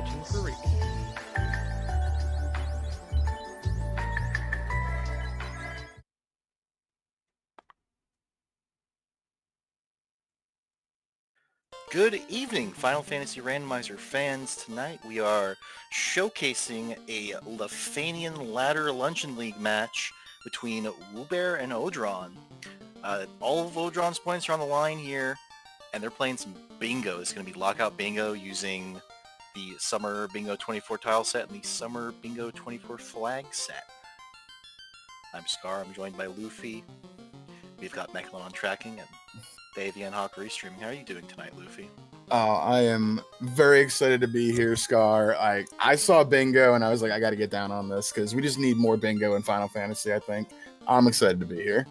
Switching for repeat. Good evening, Final Fantasy Randomizer fans. Tonight we are showcasing a Lefeinian Ladder Luncheon League match between wewbear and odraun. All of odraun's points are on the line here, and they're playing some bingo. It's going to be lockout bingo using the Summer Bingo 24 tile set and the Summer Bingo 24 flag set. I'm Scar. I'm joined by Luffy. We've got Mechlin on tracking and Davey and Hawk restreaming. How are you doing tonight, Luffy? I am very excited to be here, Scar. I saw bingo and I was like, I got to get down on this because we just need more bingo in Final Fantasy, I think. I'm excited to be here.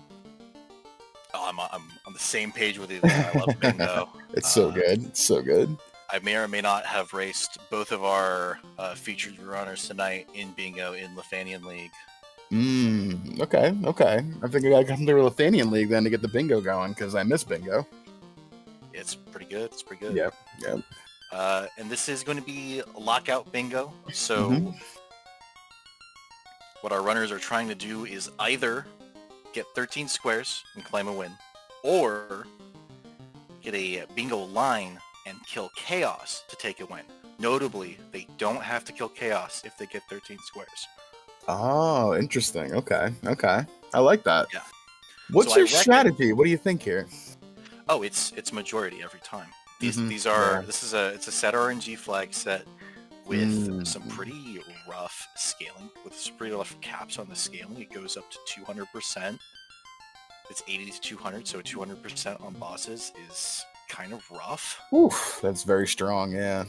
Oh, I'm on the same page with you there. I love bingo. It's so good. It's so good. I may or may not have raced both of our featured runners tonight in bingo in Lefeinian League. Okay. I think I got to come to the Lefeinian League then to get the bingo going because I miss bingo. It's pretty good. Yep. And this is going to be lockout bingo. So what our runners are trying to do is either get 13 squares and claim a win, or get a bingo line and kill Chaos to take a win. Notably, they don't have to kill Chaos if they get 13 squares. Oh, interesting. Okay. I like that. Yeah. What's your strategy? What do you think here? Oh, it's majority every time. These it's a set RNG flag set with some pretty rough scaling, with some pretty rough caps on the scaling. It goes up to 200%. It's 80 to 200, so 200% on bosses is kind of rough. Oof, that's very strong, yeah.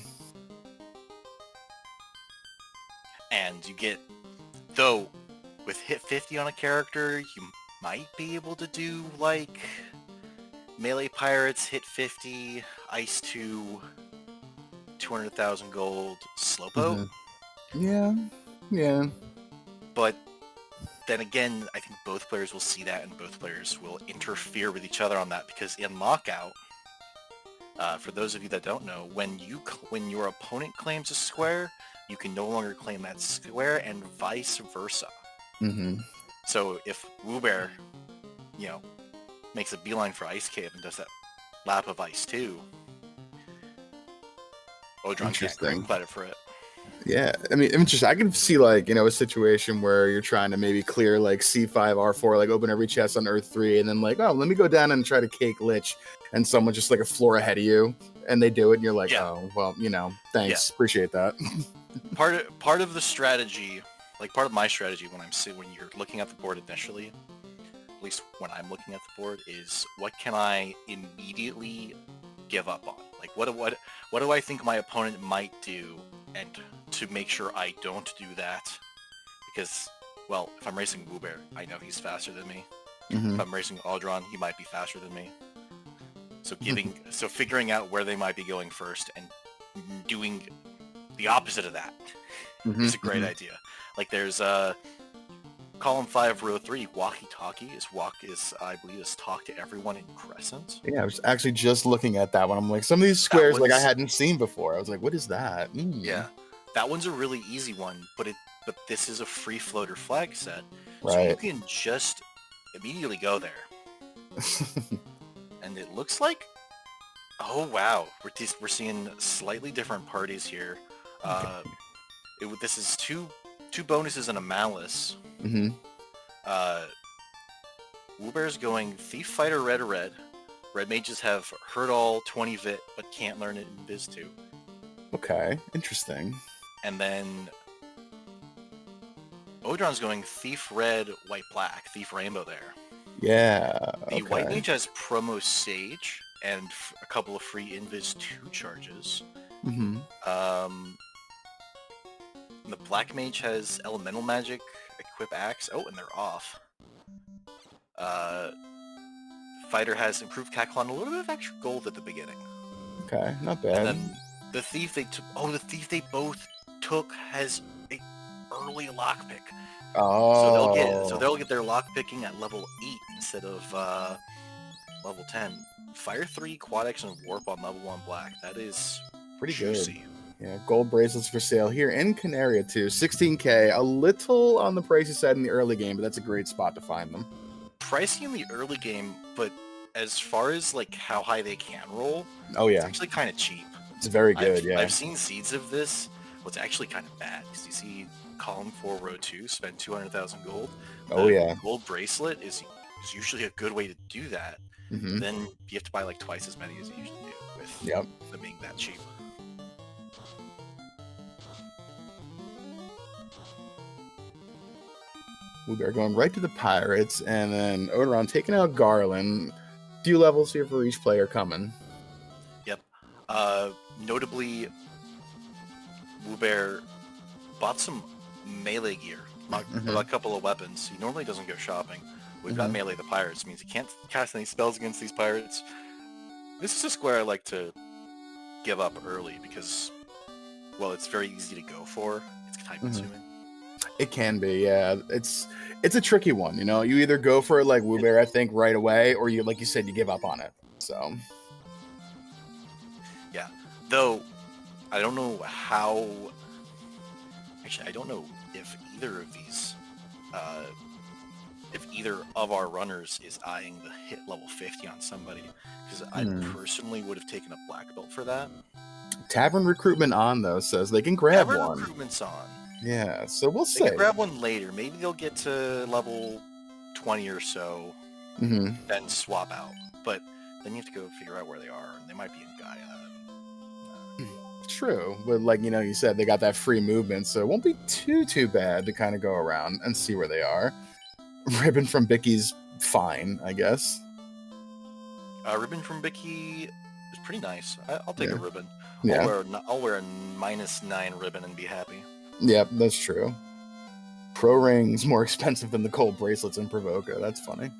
And you get, though, with hit 50 on a character, you might be able to do like melee pirates, hit 50, ice 2, 200,000 gold, slowpoke. Yeah. But then again, I think both players will see that and both players will interfere with each other on that, because in lockout, for those of you that don't know, when your opponent claims a square, you can no longer claim that square, and vice versa. So if wewbear, makes a beeline for Ice Cave and does that lap of Ice 2, odraun can't claim credit for it. Yeah, I mean, interesting. I can see a situation where you're trying to maybe clear C5, R4, open every chest on Earth 3, and then let me go down and try to cake Lich, and someone just a floor ahead of you, and they do it, and you're like, oh, well, thanks, appreciate that. Part of the strategy, part of my strategy when you're looking at the board initially, at least when I'm looking at the board, is what can I immediately give up on? What do I think my opponent might do, and to make sure I don't do that, because, well, if I'm racing wewbear, I know he's faster than me. If I'm racing odraun, he might be faster than me. So figuring out where they might be going first and doing the opposite of that is a great idea. There's column 5, row 3, walkie-talkie is I believe is talk to everyone in Crescent. Yeah, I was actually just looking at that one. I'm like, some of these squares I hadn't seen before. I was like, what is that? Yeah, that one's a really easy one, but this is a free floater flag set, right? So you can just immediately go there. And it looks like, oh wow, we're seeing slightly different parties here. This is two bonuses and a malice. wewbear's going Thief Fighter red. Red mages have Hurt All 20 Vit, but can't learn it in Viz 2. Okay, interesting. And then odraun's going Thief Red, White Black, Thief Rainbow there. Yeah. The White Mage has Promo Sage and a couple of free Invis 2 charges. The Black Mage has Elemental Magic, Equip Axe. Oh, and they're off. Fighter has Improved Caclon, a little bit of extra gold at the beginning. Okay, not bad. And then the Thief they both took has a early lockpick. Oh. So they'll get their lockpicking at level 8 instead of level 10. Fire 3, Quad X, and Warp on level 1 Black. That is pretty juicy. Yeah, gold bracelets for sale here in Canaria too. 16K, a little on the pricey side in the early game, but that's a great spot to find them. Pricey in the early game, but as far as like how high they can roll, Oh it's yeah, actually kind of cheap. it's very good. Yeah. I've seen seeds of this. What's actually kind of bad is you see column 4, row 2, spend 200,000 gold. Oh The yeah. gold bracelet is usually a good way to do that. Mm-hmm. Then you have to buy like twice as many as you usually do with Yep. them being that cheap. We are going right to the Pirates, and then odraun taking out Garland. Few levels here for each player coming. Yep. Notably, wewbear bought some melee gear, a couple of weapons. He normally doesn't go shopping. We've got melee the pirates, means he can't cast any spells against these pirates. This is a square I like to give up early because, well, it's very easy to go for. It's time consuming. It can be, yeah. It's a tricky one, you know. You either go for it like wewbear, I think, right away, or you, like you said, you give up on it. So, yeah. Though, I don't know how. Actually, I don't know if either of these, if either of our runners is eyeing the hit level 50 on somebody, because I personally would have taken a black belt for that. Tavern recruitment on though says they can grab Tavern one. recruitment's on. Yeah, so we'll They see. can grab one later. Maybe they'll get to level 20 or so, then swap out. But then you have to go figure out where they are, and they might be in Gaia. True, but like you said, they got that free movement, so it won't be too bad to kind of go around and see where they are. Ribbon from Bicky's fine, I guess. Ribbon from Bicky is pretty nice. I'll take a ribbon. Yeah. I'll wear a -9 ribbon and be happy. Yep, that's true. Pro Ring's more expensive than the gold bracelets in Provoca. That's funny.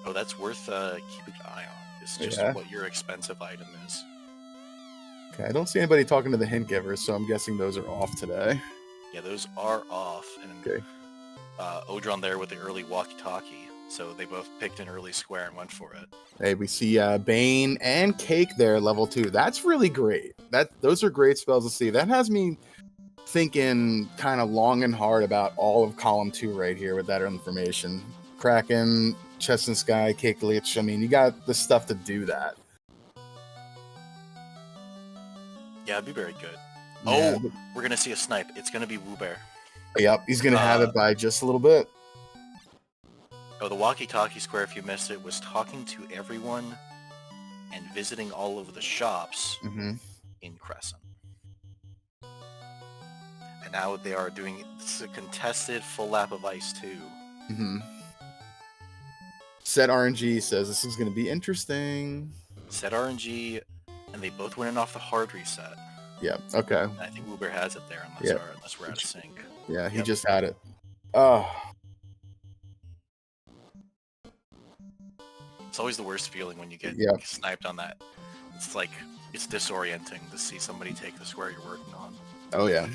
Oh, that's worth keeping an eye on. It's just what your expensive item is. Okay, I don't see anybody talking to the hint givers, so I'm guessing those are off today. Yeah, those are off. And okay. Odraun there with the early walkie-talkie. So they both picked an early square and went for it. Hey, we see Bane and Cake there, level 2. That's really great. Those are great spells to see. That has me thinking kind of long and hard about all of column 2 right here with that information. Kraken, Chest and Sky, Cake Lich. I mean, you got the stuff to do that. Yeah, it'd be very good. Yeah, we're going to see a snipe. It's going to be wewbear. Yep, he's going to have it by just a little bit. Oh, the walkie-talkie square, if you missed it, was talking to everyone and visiting all of the shops in Crescent. And now they are doing a contested full lap of ice, too. Set RNG says this is going to be interesting. Set RNG, and they both went in off the hard reset. Yep, okay. And I think wewbear has it there, unless we're out of sync. Yeah, he just had it. Oh. It's always the worst feeling when you get sniped on that. It's like, it's disorienting to see somebody take the square you're working on. Oh, yeah.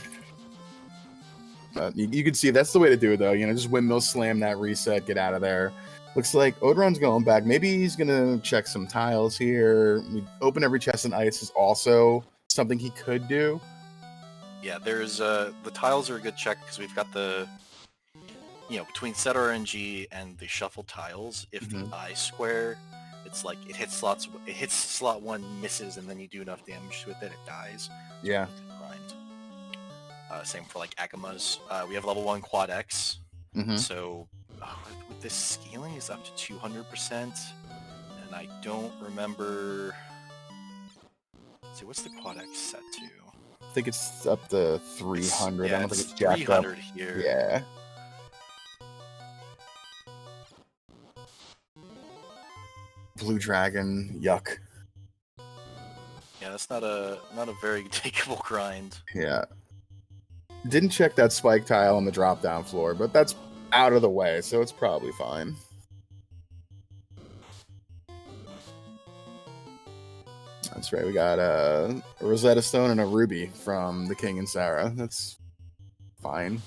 You can see that's the way to do it, though. Just windmill slam that reset, get out of there. Looks like odraun's going back. Maybe he's going to check some tiles here. We open every chest in ice is also something he could do. Yeah, there's the tiles are a good check because we've got the between set RNG and the shuffle tiles, if the eye square, it's like it hits slot 1, misses, and then you do enough damage to it that it dies. Yeah. Grind. Same for like Akamas. We have level 1 quad X. So with this scaling is up to 200%, and I don't remember. Let's see, what's the quad X set to? I think it's up to 300. I don't think it's jacked 300 up. here. Yeah. Blue Dragon, yuck. Yeah, that's not a very takeable grind. Yeah. Didn't check that spike tile on the drop down floor, but that's out of the way, so it's probably fine. That's right, we got a Rosetta Stone and a Ruby from the King and Sarah. That's fine.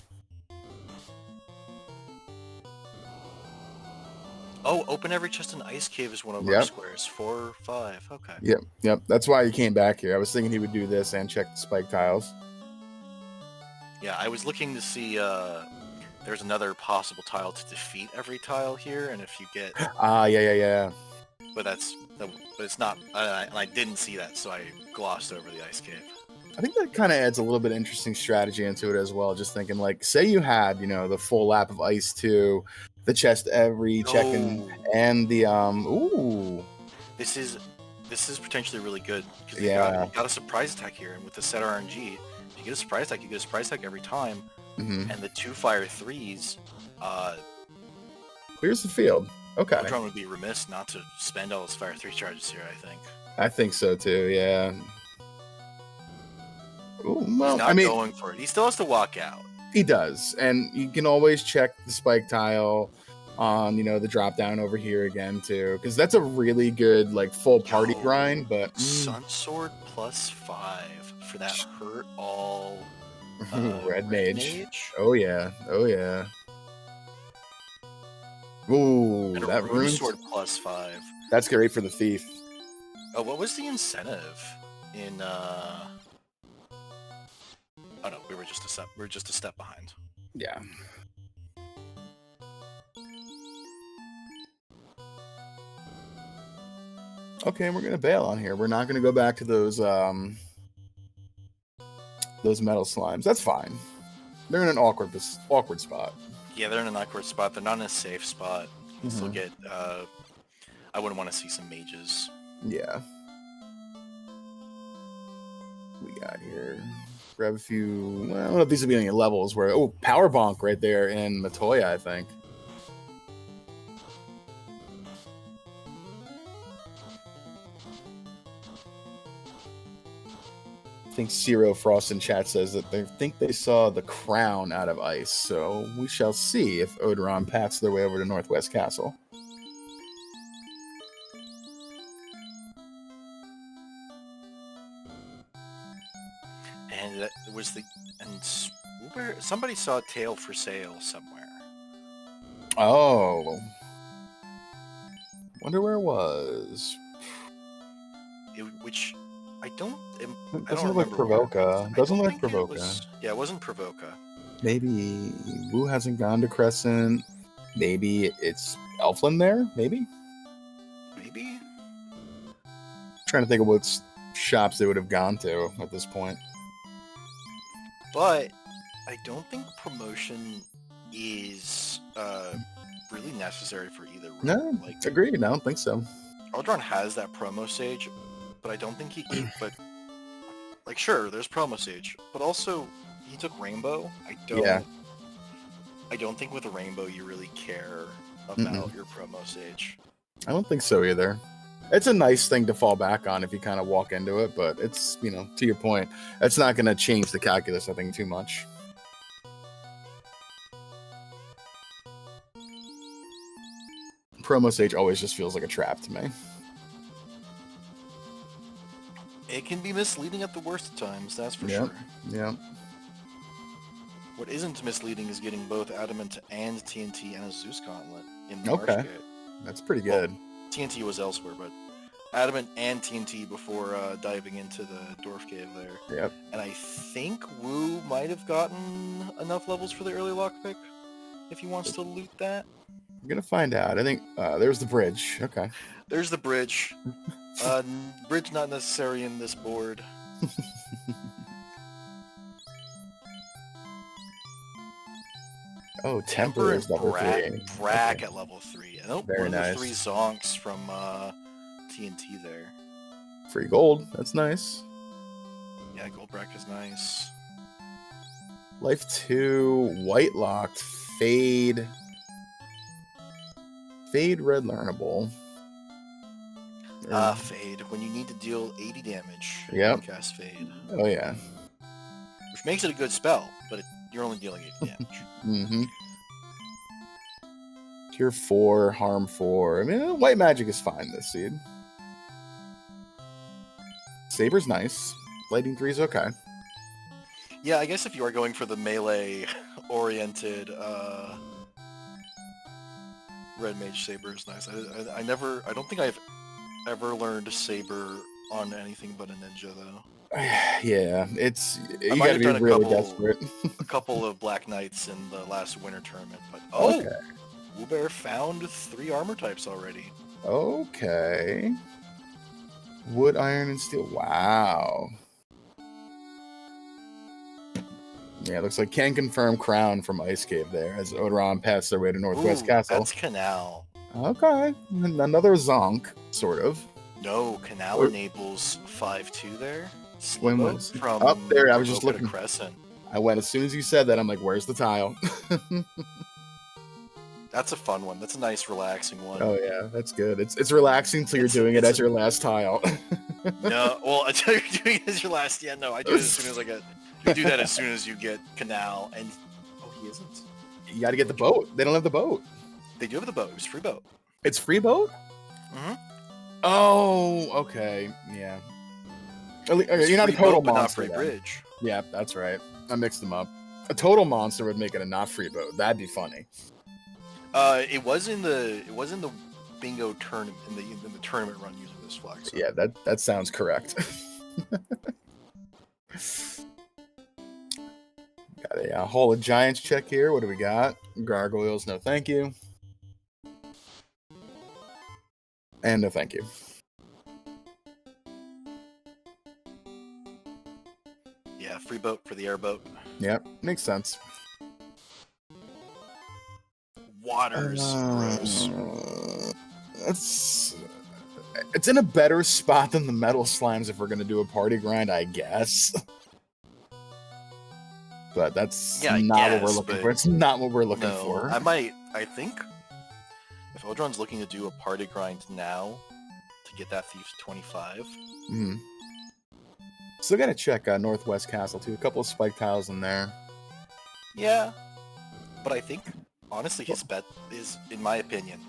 Oh, open every chest in Ice Cave is one of our Yep. squares. 4, 5. Okay. Yep. That's why he came back here. I was thinking he would do this and check the spike tiles. Yeah, I was looking to see there's another possible tile to defeat every tile here, and if you get... Yeah. But it's not... and I didn't see that, so I glossed over the Ice Cave. I think that kind of adds a little bit of interesting strategy into it as well. Just thinking, like, say you had, the full lap of Ice 2, the chest every check-in, and the, ooh. This is potentially really good, because you Yeah. got a surprise attack here, and with the set RNG, if you get a surprise attack, you get a surprise attack every time, and the 2 fire 3s, clears the field. Okay. odraun would be remiss not to spend all his fire 3 charges here, I think. I think so too, yeah. Ooh, well, He's not going for it. He still has to walk out. He does, and you can always check the spike tile on, the drop down over here again too, because that's a really good like full party grind. But Sun Sword plus 5 for that hurt all red mage. Oh yeah. Ooh, and that rune sword plus 5. That's great for the thief. Oh, what was the incentive in? Oh no, we were just a step behind. Yeah. Okay, we're gonna bail on here. We're not gonna go back to those metal slimes. That's fine. They're in an awkward spot. Yeah, they're in an awkward spot. They're not in a safe spot. You still get. I wouldn't want to see some mages. Yeah. We got here. Grab a few. Well, I don't know if these will be any levels where. Oh, power bonk right there in Matoya, I think. I think Zero Frost in chat says that they think they saw the crown out of ice, so we shall see if odraun pats their way over to Northwest Castle. And somebody saw a tail for sale somewhere. Oh, wonder where it was. Which I don't. It doesn't look like Provoca. Doesn't look like Provoca. Yeah, it wasn't Provoca. Maybe Wu hasn't gone to Crescent. Maybe it's Elfland there. Maybe. Trying to think of what shops they would have gone to at this point. But I don't think promotion is really necessary for either room. No, agreed. I don't think so. odraun has that promo sage, but I don't think he can. But sure, there's promo sage, but also he took rainbow. I don't think with a rainbow you really care about your promo sage. I don't think so either. It's a nice thing to fall back on if you kind of walk into it, but it's, to your point, it's not going to change the calculus, I think, too much. Promo stage always just feels like a trap to me. It can be misleading at the worst of times, that's for sure. Yeah. What isn't misleading is getting both Adamant and TNT and a Zeus Gauntlet in the Marsh Gate. That's pretty good. Well, TNT was elsewhere, but Adamant and TNT before diving into the Dwarf Cave there. Yep. And I think Wu might have gotten enough levels for the early lockpick if he wants to loot that. I'm going to find out. I think there's the bridge. Okay. There's the bridge. Bridge not necessary in this board. Oh, Temper is level 3. Brack at level 3. And Very nice. 3 zonks from TNT there. Free gold. That's nice. Yeah, gold brack is nice. Life 2, White Locked, Fade. Fade Red Learnable. Fade. When you need to deal 80 damage, yep. You cast Fade. Oh, yeah. Which makes it a good spell, but you're only dealing 80 damage. Mm-hmm. Tier 4, Harm 4. I mean, white magic is fine this seed. Saber's nice. Lighting 3 is okay. Yeah, I guess if you are going for the melee-oriented Red Mage Saber is nice. I don't think I've ever learned Saber on anything but a ninja though. Yeah, it's I you might got to have be done really desperate. a couple of Black Knights in the last winter tournament, but Okay. wewbear found 3 armor types already. Okay. Wood, iron, and steel. Wow. Yeah, looks like can confirm crown from Ice Cave there as Odoron passed their way to Northwest Ooh, Castle. that's Canal. Okay. Another Zonk, sort of. No, Canal Or- enables 5-2 there. When Sleevo was from up there? I was just Avoca to looking. Crescent. I went as soon as you said that. I'm like, where's the tile? That's a fun one. That's a nice, relaxing one. Oh yeah, that's good. It's relaxing till you're doing it as your last tile. No, well, until you're doing it as your last. Yeah, no, I do it as soon as I get. You do that as soon as you get Canal, and he isn't. You got to get the boat. They don't have the boat. They do have the boat. It was free boat. It's free boat. Mm-hmm. Oh, okay, yeah. It's You're not a free total boat, but not monster. free Then. bridge. Yeah, that's right. I mixed them up. A total monster would make it a not free boat. That'd be funny. It was in the bingo tournament in the tournament run using this flag. So. Yeah, that sounds correct. Got a Hall of Giants check here. What do we got? Gargoyles, no thank you. And no thank you. Yeah, free boat for the airboat. Yep, makes sense. Water's gross. It's in a better spot than the metal slimes if we're gonna do a party grind, I guess. But that's what we're looking for. It's not what we're looking for. I think if Odron's looking to do a party grind now to get that Thief's 25. Mm-hmm. Still gotta check Northwest Castle too. A couple of spike tiles in there. Yeah, but I think honestly his bet is, in my opinion,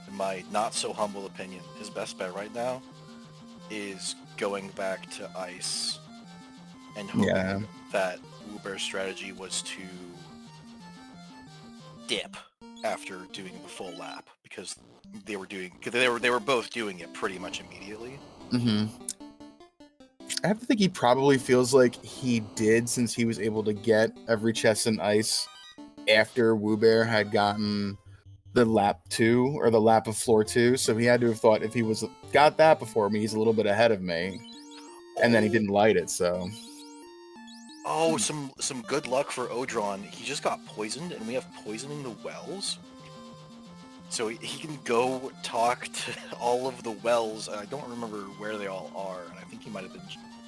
in my not so humble opinion, his best bet right now is going back to ice and hoping that wewbear's strategy was to dip after doing the full lap because they were both doing it pretty much immediately. Mm-hmm. I have to think he probably feels like he did since he was able to get every chest in ice after wewbear had gotten the lap 2 or the lap of floor 2. So he had to have thought if he got that before me, he's a little bit ahead of me. And then he didn't light it, so. Oh, some good luck for Odraun. He just got poisoned, and we have poisoning the wells. So he can go talk to all of the wells. I don't remember where they all are, and I think he might have been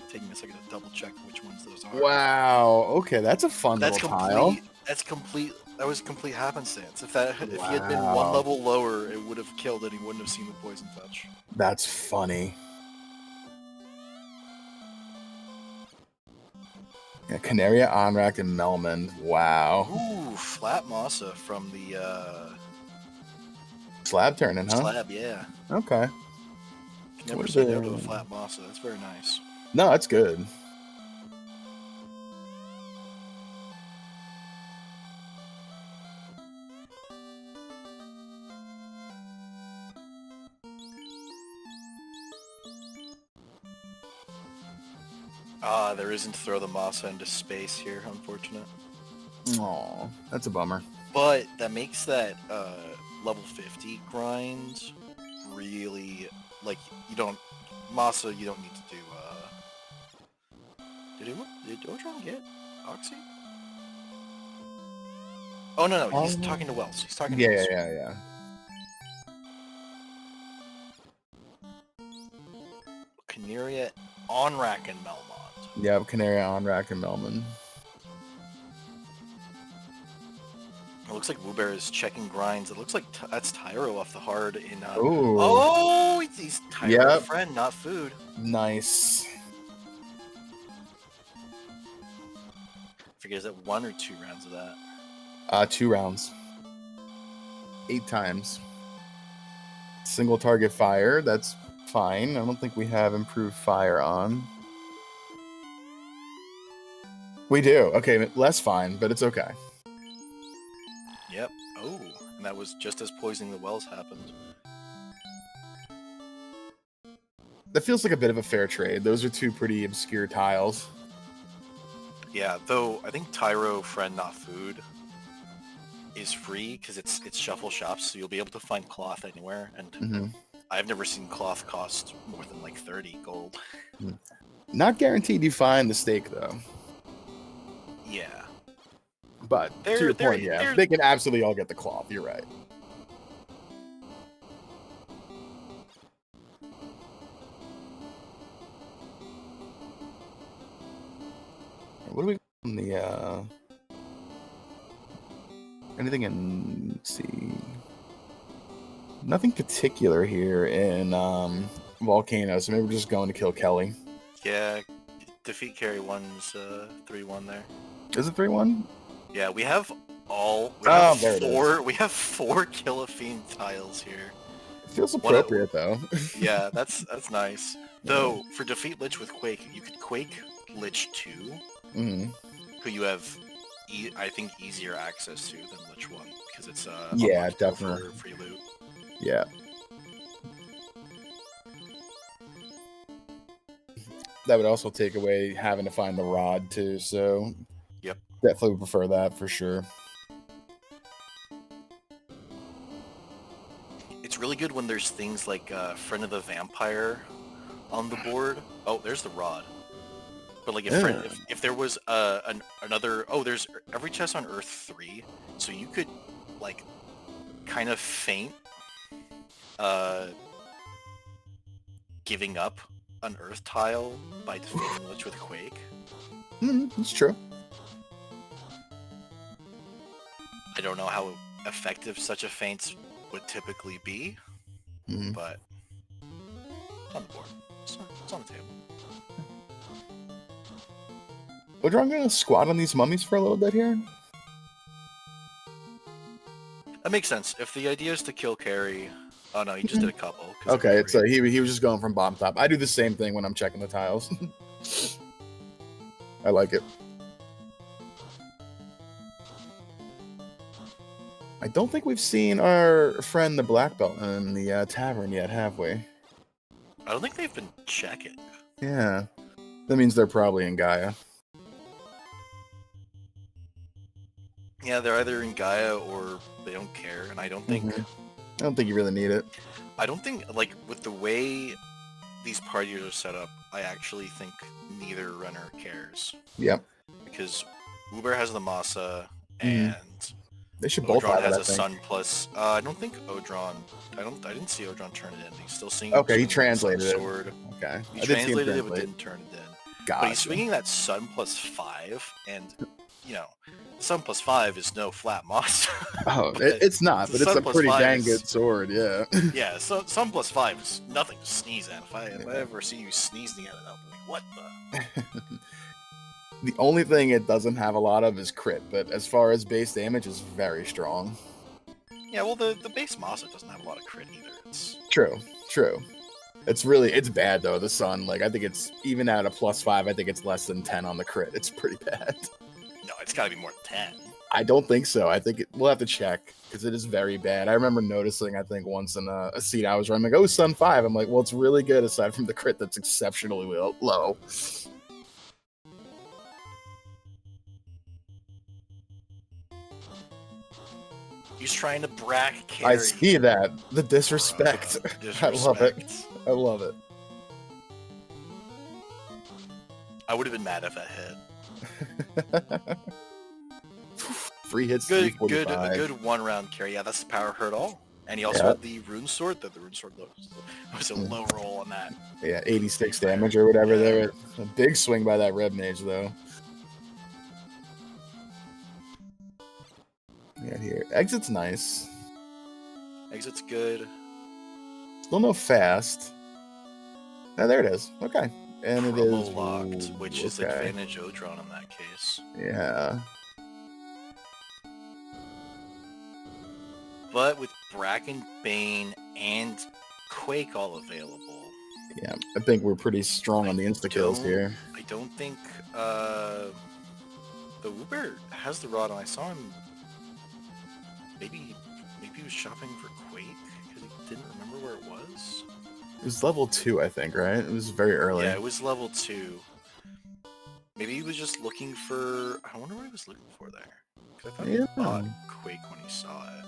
taking a second to double check which ones those are. Wow. Okay, that's a fun little tile. That was complete happenstance. If he had been one level lower, it would have killed it. He wouldn't have seen the poison touch. That's funny. Yeah, Canaria, Onrak, and Melman. Wow. Ooh, flat Masa from the slab turning, huh? Slab, yeah. Okay. Can never say no to a flat Masa. That's very nice. No, that's good. There isn't throw the Masa into space here, unfortunate. Aw, that's a bummer. But that makes that level 50 grind really, like, Masa, you don't need to do, did Odraun get Oxy? Oh, no, he's talking to Wells. He's talking to Wells. Yeah. Canaria, Onrak, and Melmont. Yeah, Canaria, Onrak, and Melman. It looks like wewbear is checking grinds. It looks like that's Tyro off the hard in... Ooh. Oh, he's Tyro's friend, not food. Nice. I forget, is that 1 or 2 rounds of that? 2 rounds. 8 times. Single target fire, that's fine. I don't think we have improved fire on. We do. Okay, less fine, but it's okay. Yep. Oh, and that was just as Poisoning the Wells happened. That feels like a bit of a fair trade. Those are two pretty obscure tiles. Yeah, though I think Tyro Friend Not Food is free because it's shuffle shops, so you'll be able to find cloth anywhere. And I've never seen cloth cost more than like 30 gold. Not guaranteed you find the steak though. Yeah. But to your point, yeah, they can absolutely all get the cloth. You're right. What do we got on the anything in, let's see, nothing particular here in Volcano, so maybe we're just going to kill Kelly. Yeah, defeat carry 1's 3-1 there. Is it 3-1? Yeah, we have four Kill a Fiend tiles here. It feels appropriate though. Yeah, that's nice. Though for defeat Lich with Quake, you could Quake Lich 2, who you have I think easier access to than Lich 1 because it's yeah, definitely free loot. Yeah. That would also take away having to find the rod too, so yep, definitely would prefer that for sure. It's really good when there's things like Friend of the Vampire on the board. Oh, there's the rod. But like if there was another, there's every chest on Earth 3, so you could like kind of feint giving up an Earth tile by defeating Lich with Quake. That's true. I don't know how effective such a feint would typically be, but it's on the board. It's on the table. odraun gonna squat on these mummies for a little bit here? That makes sense. If the idea is to kill carry... Oh no, he just did a couple. Okay, it's he was just going from bottom top. I do the same thing when I'm checking the tiles. I like it. I don't think we've seen our friend the Black Belt in the tavern yet, have we? I don't think they've been checking. Yeah. That means they're probably in Gaia. Yeah, they're either in Gaia or they don't care, and I don't think... I don't think you really need it. I don't think, like, with the way these parties are set up, I actually think neither runner cares. Yep. Because wewbear has the Masa, and they should both odraun have has it, a Sun Plus. I don't think odraun... I didn't see odraun turn it in. He's still seeing... Okay, he translated it. Sword. Okay. He translated it, but didn't turn it in. Gotcha. But he's swinging that Sun Plus 5, and, you know... Sun Plus 5 is no flat moss. Oh, it's not, but it's a pretty dang good sword, yeah. Yeah, so Sun Plus 5 is nothing to sneeze at. If I ever see you sneezing at it, I'll be like, what the? The only thing it doesn't have a lot of is crit, but as far as base damage, is very strong. Yeah, well, the base Masa doesn't have a lot of crit either. It's... True. It's bad, though, the Sun. Like, I think it's, even at a +5, I think it's less than 10 on the crit. It's pretty bad. No, it's got to be more than 10. I don't think so. I think we'll have to check because it is very bad. I remember noticing, I think, once in a seat I was running, like, Sun 5. I'm like, well, it's really good aside from the crit that's exceptionally low. He's trying to brack carry. I see that. The disrespect. I love it. I love it. I would have been mad if that hit. Free hits. A good one-round carry. Yeah, that's the power hurt all. And he also had the rune sword. The rune sword was a low roll on that. Yeah, 86 damage or whatever. Yeah. There, a big swing by that red mage though. Yeah, here exit's nice. Exit's good. Still no fast. Oh, there it is. Okay. And it is locked, which is advantage odraun in that case. Yeah. But with Bracken, Bane, and Quake all available. Yeah, I think we're pretty strong on the insta-kills here. I don't think the wewbear has the rod, and I saw him maybe Maybe he was shopping for Quake because he didn't remember where it was. It was level 2, I think, right? It was very early. Yeah, it was level 2. Maybe he was just looking for... I wonder what he was looking for there. Because I thought he bought Quake when he saw it.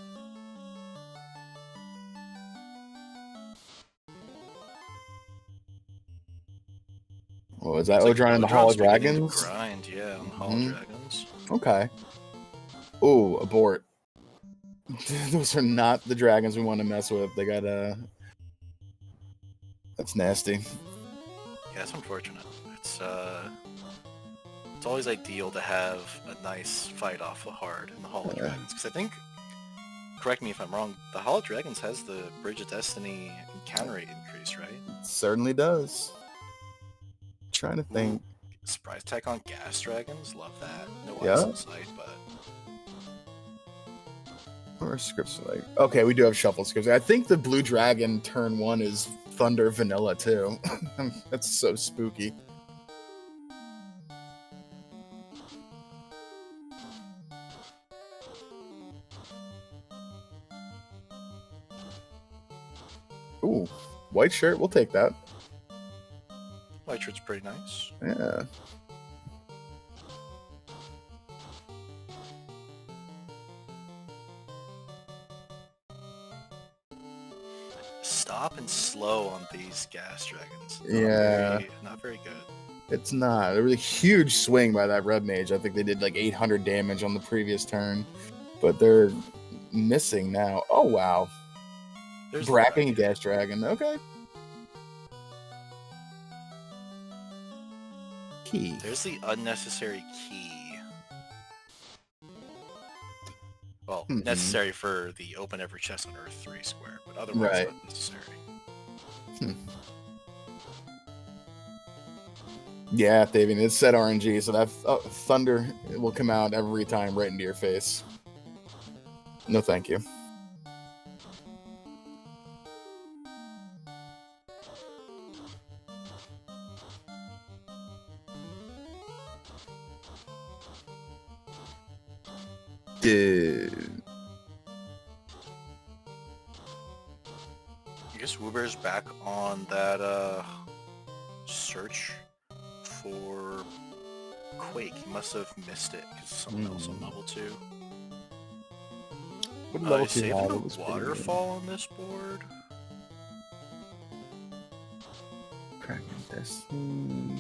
Oh, is that Odraun and the Hall of Dragons? Grind, yeah, on the Hall of Dragons. Okay. Ooh, abort. Those are not the dragons we want to mess with. They got That's nasty. Yeah, it's unfortunate. It's always ideal to have a nice fight off the hard in the Hall of Dragons. Because I think, correct me if I'm wrong, the Hall of Dragons has the Bridge of Destiny encounter rate increase, right? It certainly does. Trying to think. Surprise attack on gas dragons, love that. No ice in sight, but our scripts like okay, we do have shuffle scripts. I think the blue dragon turn 1 is Thunder Vanilla too. That's so spooky. Ooh, white shirt, we'll take that. white shirt's pretty nice. Yeah. Stop and slow on these gas dragons. Not very good. It's not. A really huge swing by that red mage. I think they did like 800 damage on the previous turn. But they're missing now. Oh, wow. There's Bracking gas dragon. Okay. Key. There's the unnecessary key. Well, necessary for the open every chest on Earth 3 square, but otherwise unnecessary. Yeah, Davian, it's set RNG, so that thunder will come out every time right into your face. No, thank you. Dude. I guess wewbear's back on that search for Quake. He must have missed it because someone else on level 2. What level 2 saving had a it? waterfall on this board? Kraken Destiny.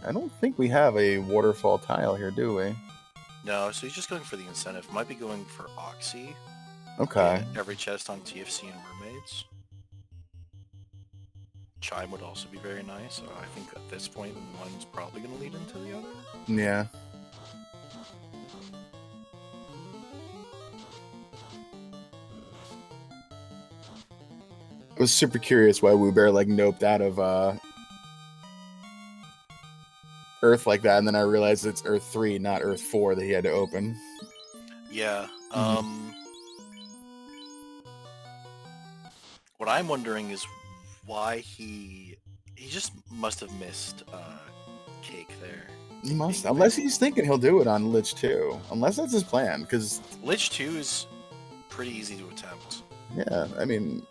I don't think we have a waterfall tile here, do we? No, so he's just going for the incentive. Might be going for Oxy. Okay. Every chest on TFC and Mermaids. Chime would also be very nice. So I think at this point, one's probably going to lead into the other. Yeah. I was super curious why wewbear like noped out of Earth like that, and then I realized it's Earth 3, not Earth 4 that he had to open. Yeah. What I'm wondering is why he just must have missed Cake there. He must, unless he's thinking he'll do it on Lich 2. Unless that's his plan, because Lich 2 is pretty easy to attempt. Yeah, I mean,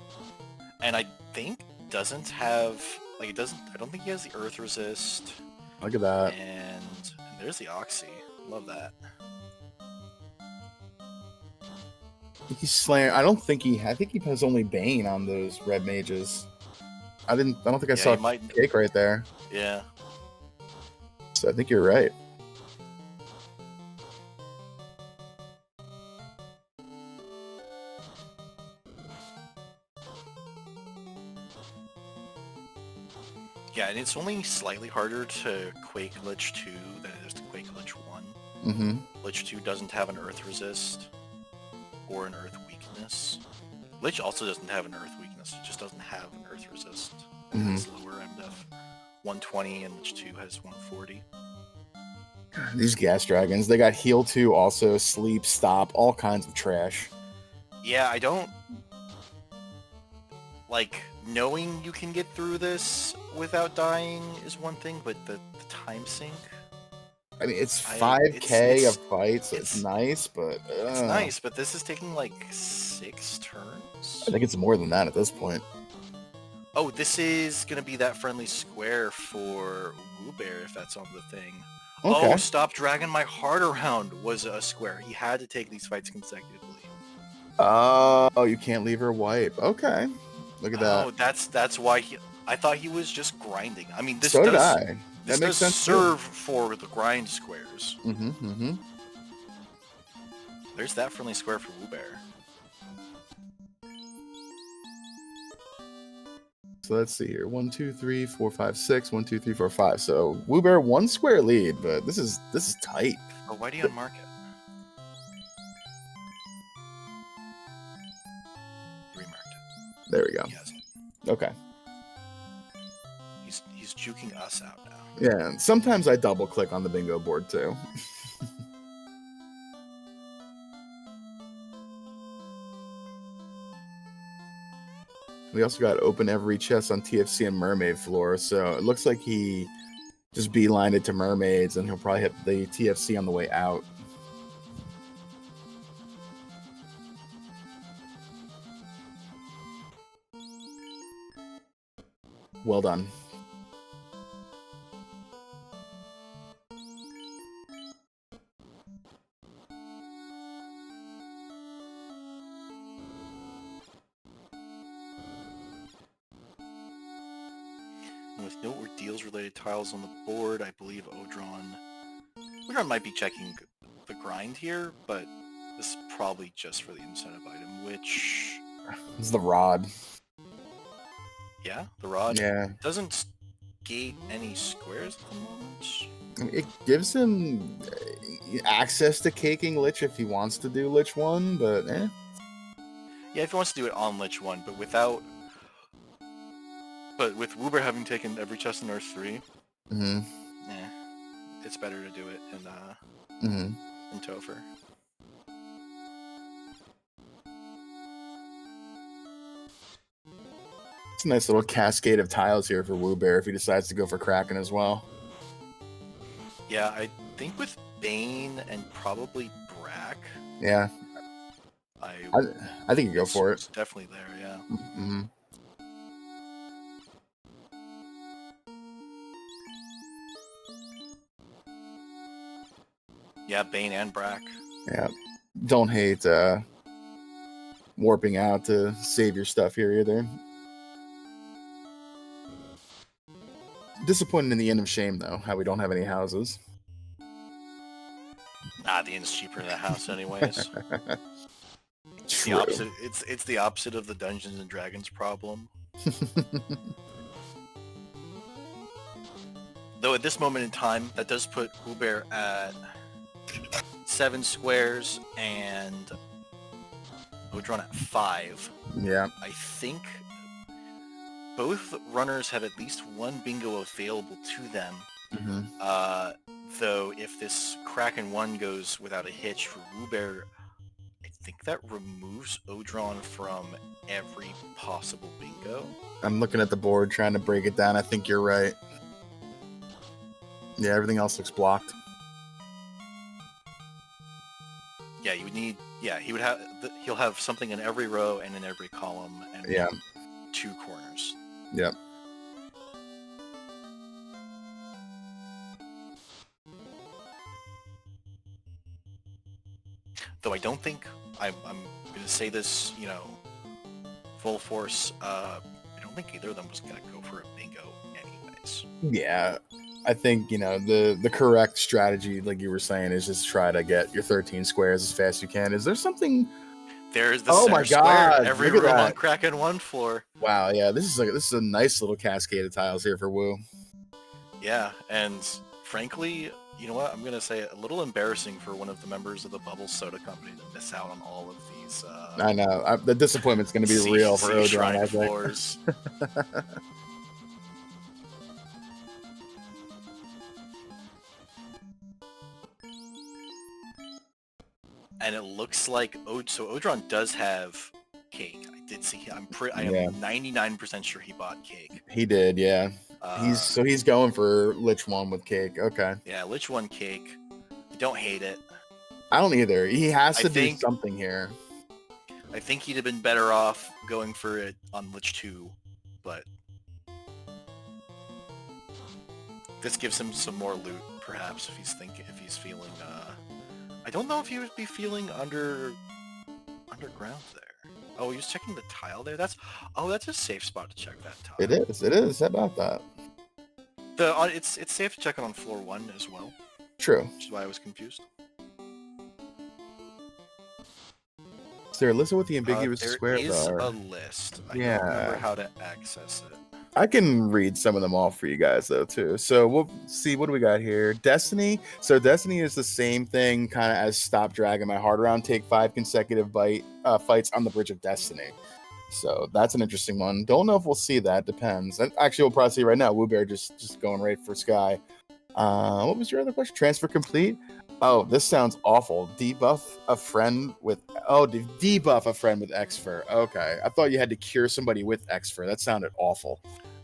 and I think doesn't have like it doesn't. I don't think he has the Earth Resist. Look at that. And there's the Oxy. Love that. He's slaying. I don't think he. I think he has only Bane on those red mages. I don't think I saw Cake right there. Yeah. So I think you're right. Yeah, and it's only slightly harder to Quake Lich 2 than it is to Quake Lich 1. Mm-hmm. Lich 2 doesn't have an Earth Resist or an Earth Weakness. Lich also doesn't have an Earth Weakness, it just doesn't have an Earth Resist. It's lower MDF. 120 and Lich 2 has 140. These gas dragons, they got heal 2, also sleep, stop, all kinds of trash. Yeah, I don't... Like, knowing you can get through this without dying is one thing, but the time sink I mean, it's 5K a fight, so it's nice, but it's nice. But this is taking like 6 turns. I think it's more than that at this point. Oh, this is gonna be that friendly square for wewbear if that's on the thing. Okay. Oh, stop dragging my heart around was a square. He had to take these fights consecutively. Oh, you can't leave her wipe. Okay. Look at that. Oh, that's why I thought he was just grinding. I mean, this So did does I. this That makes does sense serve for the grind squares. Mm-hmm. There's that friendly square for wewbear. So let's see here. 1, 2, 3, 4, 5, 6. 1, 2, 3, 4, 5. So wewbear 1 square lead, but this is tight. Oh, why do you unmark it? Remarked it. There we go. He hasn't. Okay. He's juking us out now. Yeah, and sometimes I double click on the bingo board too. We also got open every chest on TFC and mermaid floor, so it looks like he just beelined it to mermaids, and he'll probably hit the TFC on the way out. Well done. And with no ordeals-related tiles on the board, I believe odraun might be checking the grind here, but this is probably just for the incentive item, which... It's the rod. Yeah, the rod Yeah. doesn't gate any squares at the moment. It gives him access to caking Lich if he wants to do Lich 1, but eh. Yeah, if he wants to do it on Lich 1, but with wewbear having taken every chest in Earth 3, it's better to do it in Topher. It's a nice little cascade of tiles here for wewbear if he decides to go for Kraken as well. Yeah, I think with Bane and probably Brack. Yeah. I think you go for it. It's definitely there, yeah. Mm-hmm. Yeah, Bane and Brack. Yeah. Don't hate warping out to save your stuff here either. Disappointed in the Inn of Shame, though, how we don't have any houses. Nah, the inn's cheaper than the house anyways. It's True. the opposite. It's the opposite of the Dungeons and Dragons problem. Though at this moment in time, that does put wewbear at 7 squares and odraun at 5. Yeah. I think both runners have at least one bingo available to them. Though if this Kraken 1 goes without a hitch for wewbear, I think that removes odraun from every possible bingo. I'm looking at the board trying to break it down. I think you're right. Yeah, everything else looks blocked. Yeah, you would need. Yeah, he would have. He'll have something in every row and in every column, and 2 corners. Yep. Though I don't think I'm going to say this, full force. I don't think either of them was going to go for a bingo, anyways. Yeah, I think the correct strategy, like you were saying, is just try to get your 13 squares as fast as you can. Is there something? There's the center square. Every room on Kraken 1 floor. Wow, yeah, this is a nice little cascade of tiles here for Woo. Yeah, and frankly, you know what? I'm gonna say a little embarrassing for one of the members of the Bubble Soda Company to miss out on all of these. I know the disappointment's gonna be real for odraun, I think. Floors. And it looks like odraun does have cake. I did see. I am 99% sure he bought cake. He did, yeah. He's going for Lich 1 with Cake. Okay. Yeah, Lich 1 Cake. Don't hate it. I don't either. He has I to do think- something here. I think he'd have been better off going for it on Lich 2, but this gives him some more loot, perhaps, if he's feeling. I don't know if he would be feeling underground there. Oh, he was checking the tile there. That's a safe spot to check that tile. It is. It is. How about that? It's safe to check it on floor 1 as well. True. Which is why I was confused. Is there a list of what the ambiguous squares There is are? a list. I Yeah. don't remember how to access it. I can read some of them off for you guys though too. So we'll see what do we got here. Destiny. So Destiny is the same thing kind of as Stop Dragging My Heart Around. Take 5 consecutive fights on the Bridge of Destiny. So that's an interesting one. Don't know if we'll see that. Depends. And actually, we'll probably see right now. wewbear just going right for Sky. What was your other question? Transfer complete. Oh, this sounds awful. Debuff a friend with Xfer. Okay, I thought you had to cure somebody with Xfer. That sounded awful.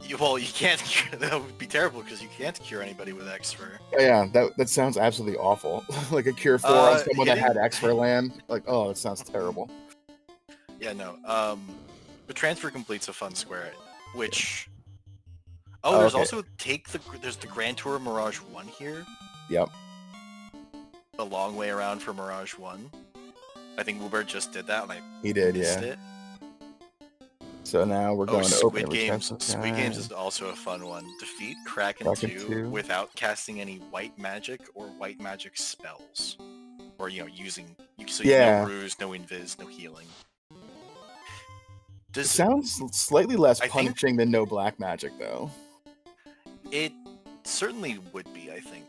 You can't cure. That would be terrible because you can't cure anybody with Xfer. Yeah, that sounds absolutely awful. Like a cure 4 on someone that had Xfer land. Like, oh, that sounds terrible. Yeah, no. But transfer complete's a fun square, which. Oh, there's also there's the Grand Tour Mirage 1 here. Yep. A long way around for Mirage 1. I think wewbear just did that, and I missed it. So now we're going to Squid Games. Squid Games is also a fun one. Defeat Kraken 2 without casting any white magic or white magic spells, or using no bruise, no invis, no healing. Sounds slightly less punishing than no black magic though. It certainly would be, I think.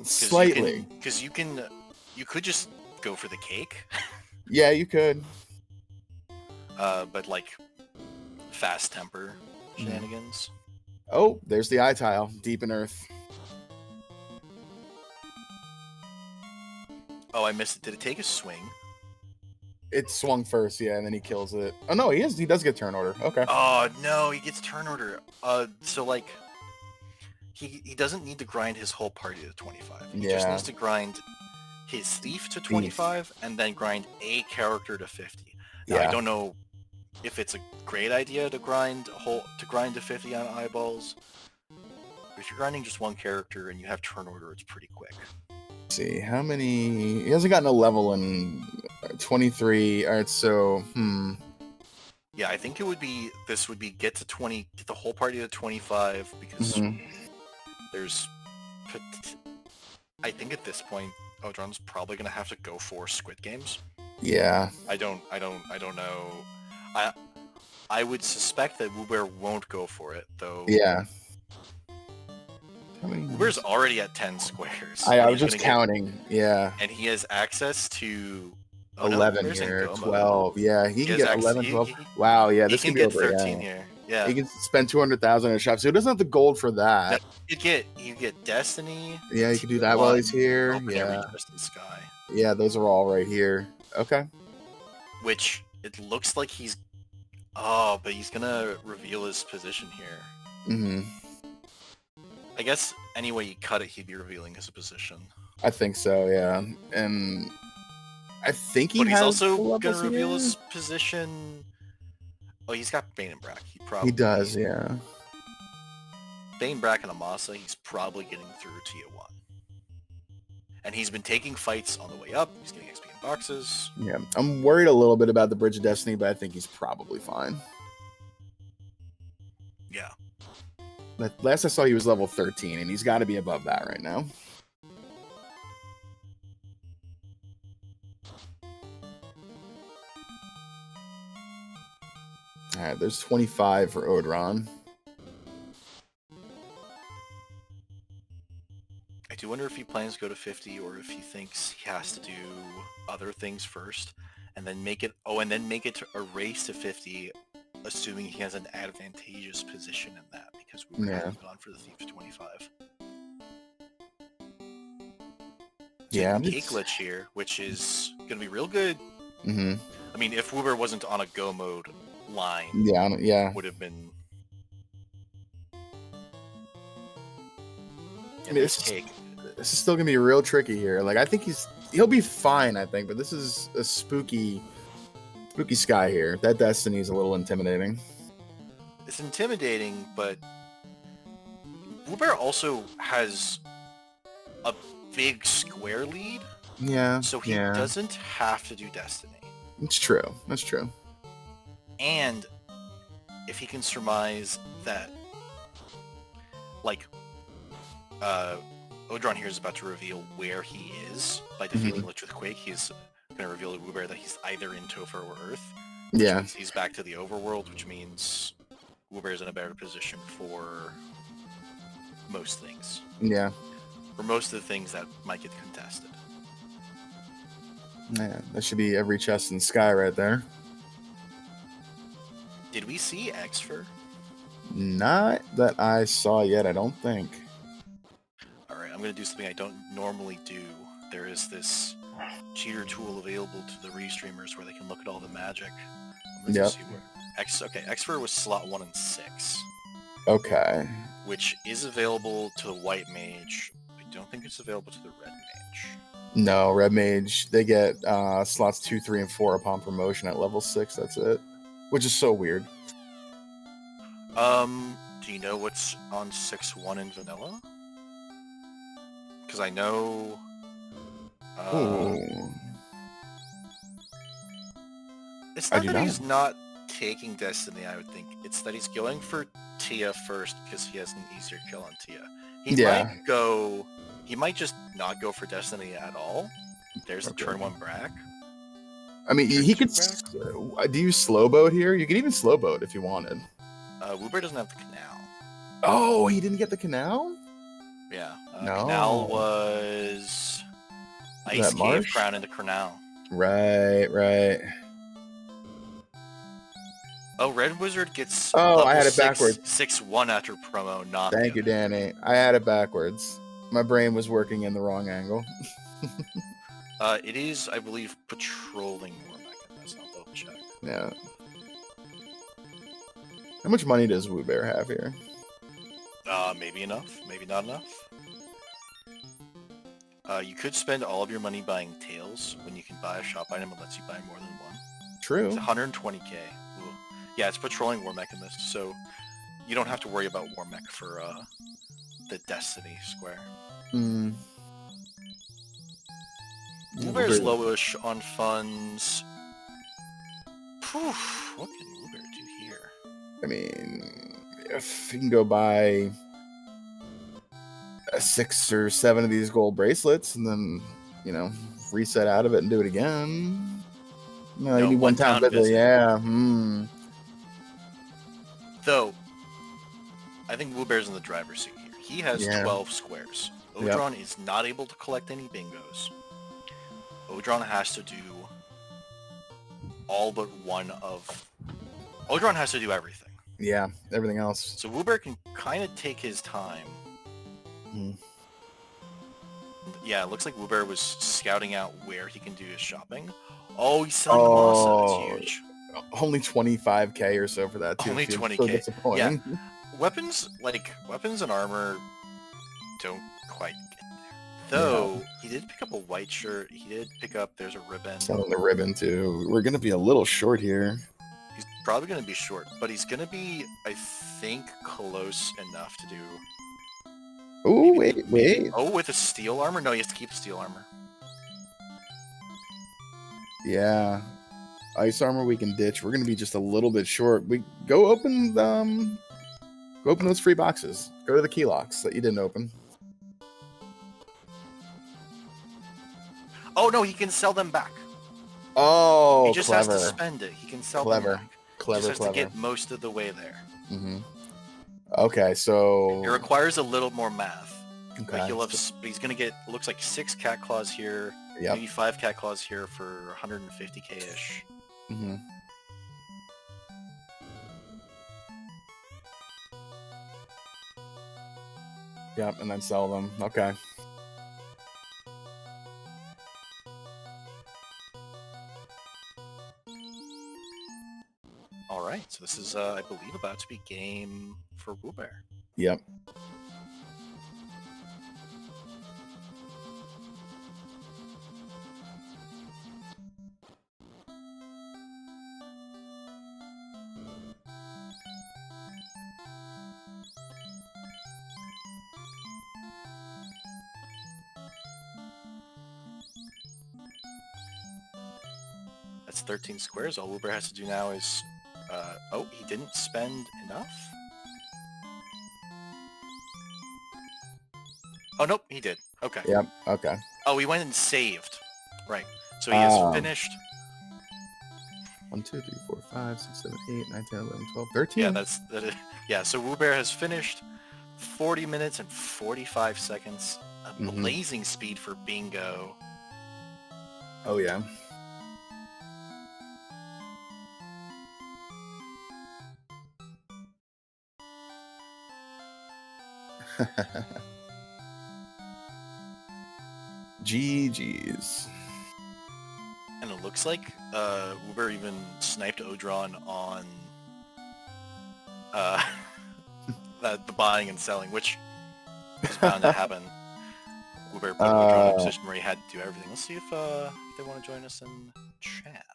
Slightly. Because you could just go for the cake. Yeah, you could. But like fast temper shenanigans. Oh, there's the eye tile, deep in earth. Oh, I missed it. Did it take a swing? It swung first, yeah, and then he kills it. Oh no, he does get turn order. Okay. Oh no, he gets turn order. So like he doesn't need to grind his whole party to 25. He just needs to grind his thief to 25 and then grind a character to 50. Now, I don't know if it's a great idea to grind to 50 on eyeballs. But if you're grinding just one character and you have turn order, it's pretty quick. Let's see how many. He hasn't gotten a level in 23. All right, so Yeah, I think this would be get the whole party to 25 because there's. I think at this point, odraun's probably gonna have to go for Squid Games. Yeah. I don't know. I would suspect that wewbear won't go for it though. Yeah. wewbear's already at 10 squares. I was just counting. Yeah. And he has access to 11 here, 12. Yeah, he can get 11, 12. Wow, yeah, this can be get over 13 here. Yeah. He can spend 200,000 in a shop, so he doesn't have the gold for that. No, you get Destiny. Yeah, you can do that while he's here. Yeah. Sky. Yeah, those are all right here. Okay. Which it looks like he's. Oh, but he's gonna reveal his position here. I guess any way you cut it, he'd be revealing his position. I think so, yeah. And I think he's also gonna reveal his position. Oh, he's got Bane and Brack. He does, yeah. Bane, Brack, and Amasa, he's probably getting through Tier 1. And he's been taking fights on the way up. He's getting XP in boxes. Yeah, I'm worried a little bit about the Bridge of Destiny, but I think he's probably fine. Yeah. Last I saw, he was level 13, and he's got to be above that right now. All right, there's 25 for odraun. I do wonder if he plans to go to 50 or if he thinks he has to do other things first and then make it to a race to 50, assuming he has an advantageous position in that because we haven't gone for the thief 25. Yeah, Cake glitch here, which is gonna be real good. I mean, if wewbear wasn't on a go mode line, would have been I mean, this is still gonna be real tricky here. Like, I think he'll be fine, I think, but this is a spooky sky here. That destiny is a little intimidating. It's intimidating, but wewbear also has a big square lead, Yeah. so he doesn't have to do destiny. It's true. That's true. And if he can surmise that, like, odraun here is about to reveal where he is by defeating Lich with Quake, he's going to reveal to wewbear that he's either in Topher or Earth. Yeah. He's back to the overworld, which means wewbear is in a better position for most things. Yeah. For most of the things that might get contested. Yeah, that should be every chest in the sky right there. Did we see Exfer? Not that I saw yet, I don't think. Alright, I'm going to do something I don't normally do. There is this cheater tool available to the restreamers where they can look at all the magic. Yep. Okay, Exfer was slot 1 and 6. Okay. Which is available to the white mage. I don't think it's available to the red mage. No, red mage, they get slots 2, 3, and 4 upon promotion at level 6, that's it. Which is so weird. Do you know what's on 6-1 in vanilla? Because I know... It's not that he's not taking Destiny, I would think. It's that he's going for Tia first because he has an easier kill on Tia. He might just not go for Destiny at all. There's the turn 1 Brack. I mean, he could... Do you slow boat here? You can even slow boat if you wanted. wewbear doesn't have the canal. Oh, he didn't get the canal? Yeah. No. Canal was... Ice Cave, Crown, and the canal. Right. Oh, Red Wizard gets I had it backwards. 6-1 after promo, not... Thank you, Danny. I had it backwards. My brain was working in the wrong angle. It is, I believe, patrolling war mechanist. I'll double check. Yeah. How much money does wewbear have here? Maybe enough. Maybe not enough. You could spend all of your money buying tails when you can buy a shop item that lets you buy more than one. True. It's 120k. Ooh. Yeah, it's patrolling war mechanist, so you don't have to worry about war mech for the Destiny square. wewbear's lowish on funds. What can wewbear do here? I mean, if you can go buy 6 or 7 of these gold bracelets and then, reset out of it and do it again. No, you need one town visit. Yeah. Though, I think wewbear's in the driver's seat here. He has 12 squares. odraun is not able to collect any bingos. odraun has to do all but one of... odraun has to do everything. Yeah, everything else. So wewbear can kind of take his time. Yeah, it looks like wewbear was scouting out where he can do his shopping. Oh, he's selling the Masa. That's huge. Only 25k or so for that too. Only 20k. So yeah. Weapons and armor don't quite get there. Though, he did pick up a white shirt. He did pick up, there's a ribbon. Selling the ribbon too. We're going to be a little short here. He's probably going to be short, but he's going to be, I think, close enough to do... Oh, wait. Oh, with a steel armor? No, he has to keep steel armor. Yeah. Ice armor we can ditch. We're going to be just a little bit short. We go open those free boxes. Go to the key locks that you didn't open. Oh, no, he can sell them back. Oh, he just has to spend it. He can sell them back. He just has to get most of the way there. Okay, so... It requires a little more math. Okay. But he's going to get, it looks like 6 cat claws here, maybe 5 cat claws here for 150k-ish. Yep, and then sell them. Okay. Alright, so this is, I believe, about to be game for wewbear. Yep. That's 13 squares. All wewbear has to do now is... oh, he didn't spend enough? Oh, nope, he did. Okay. Yep. Okay. Oh, he went and saved. Right. So he has finished... 1, 2, 3, 4, 5, 6, 7, 8, 9, 10, 11, 12, 13. Yeah, yeah, so wewbear has finished 40 minutes and 45 seconds. A blazing speed for bingo. Oh, yeah. GG's. And it looks like wewbear even sniped odraun on the buying and selling, which is bound to happen. wewbear put odraun in a position where he had to do everything. Let's see if they want to join us in chat.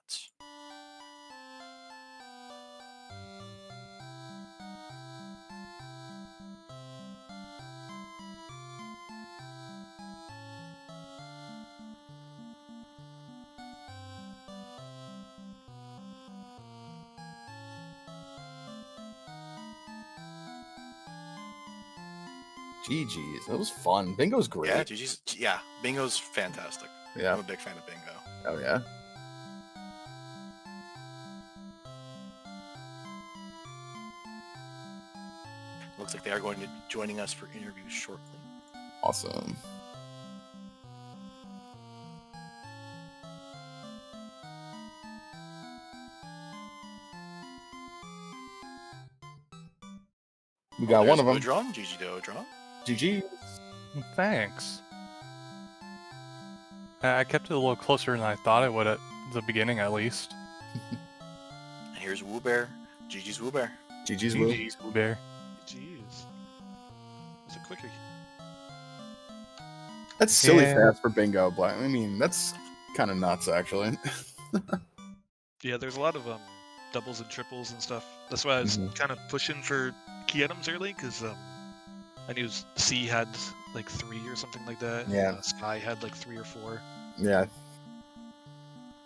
GG's. That was fun. Bingo's great. Yeah, GG's. Yeah, bingo's fantastic. Yeah. I'm a big fan of bingo. Oh, yeah. Looks like they are going to be joining us for interviews shortly. Awesome. We got one of them. Odraun. GG to odraun. GG. Thanks. I kept it a little closer than I thought it would at the beginning, at least. And here's wewbear. GG's wewbear. GG's Will. GG's wewbear. Jeez. It's a quickie. That's silly Yeah. fast for bingo, but I mean, that's kind of nuts, actually. Yeah, there's a lot of doubles and triples and stuff. That's why I was kind of pushing for key items early, because I knew C had like 3 or something like that. Yeah. Sky had like 3 or 4. Yeah.